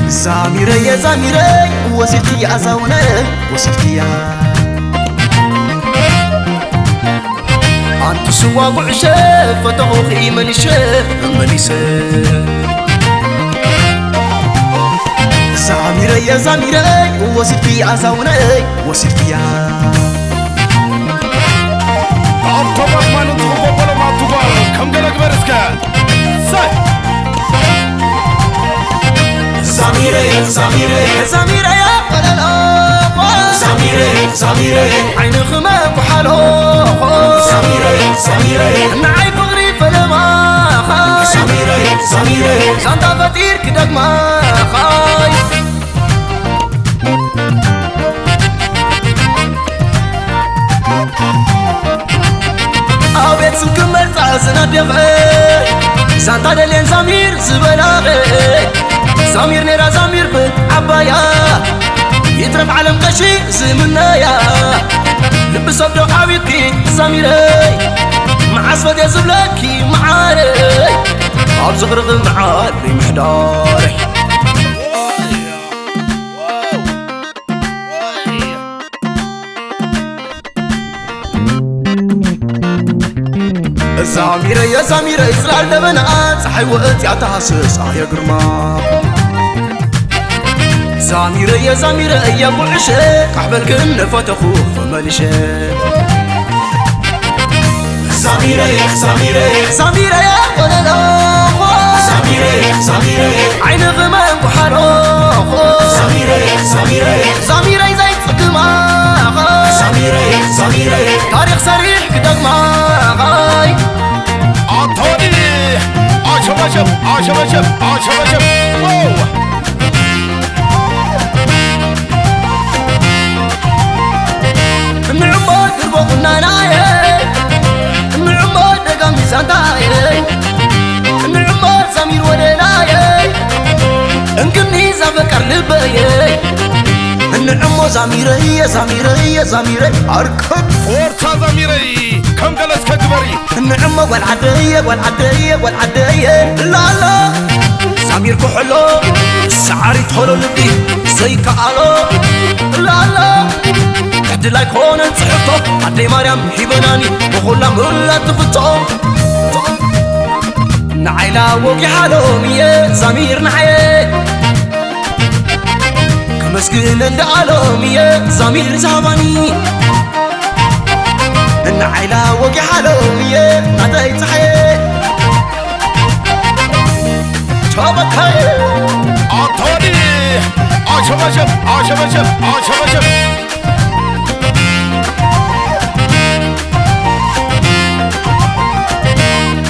زاميري يا زاميري وسيرتي يا زاوني وسيرتي يا أنت سوا بعشة فتوخي من الشيخ من يسير زاميري يا زاميري وسيرتي يا زاوني وسيرتي يا أبطبق ما نتخبط ولا ما تبال كم قلق برسكا ساي زاميري زاميري زاميري يا قلال زاميري زاميري عين خمام وحالو زاميري زاميري نعي بغري فلما زاميري زاميري زانتا فتير كدق ما خاي أبيت سنكمل تعزنا دفعي زانتا دلين زامير زبلاغي زامير نيرا زامير بالعبايا يترف عالم قشي زمنايا لبس أبدو حبيبتي زاميري مع أسفد يا زبلاكي معاري أبزغرغ معاري محداري زاميري يا زاميري إسرائيل دبنات صحي وقت يا تحسس يا قرما زاميري يا زاميري يا ابو عشيق احبل كن فتخو فمالشي زاميري زاميري زاميري يا ولد زاميري زاميري عين غمام وحارو زاميري زاميري زاميري زي صدما زاميري زاميري تاريخ صريح كدق ما غاي أنتوني عشب عشب عشب عشب عشب عشب نعمود دربونا ناي نعمود دقام زانتاي نعمود زمير ودناي انكني زفكر لباي نعمو زميري يا زميري يا زميري أركض فورتا زميري كم جلس كجبري نعمو والعدية والعدية والعدية لا لا زمير كحلو سعري تحلو لبي زي كعلو لا لا حد لا يكون انصحفته عدي مريم هيبناني وخلا ملا تفتو نعيلا وقي حالو مية زمير نعي كمسكين عند عالمية زمير زماني نعيلا وقي حالو مية عدي تحي شابك هاي أنتوني عشب عشب عشب عشب عشب عشب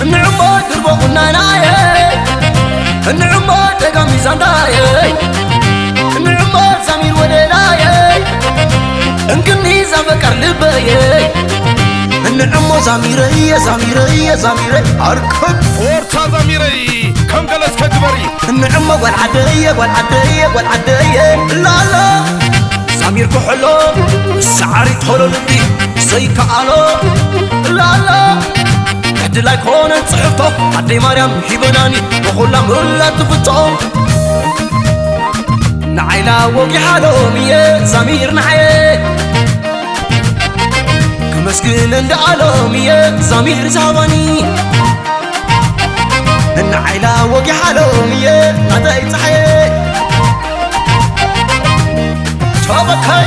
النعمة دربونا ناي النعمة دقامي زنداي النعمة زمير ودناي انكني زفكر لباي النعمة زميري يا زميري يا زميري أركض فورتا زميري كم جلس كجبري النعمة والعدية والعدية والعدية لا لا زمير كحلو سعري تحلو لبي زي كعلو لا لا حد لا يكون انصحفته عدي مريم هيبناني وخلا ملا تفتو نعيلا وقي حالو مية زمير نعي كمسكين عند عالمية زمير زماني نعيلا وقي حالو مية عدي تحي شابك هاي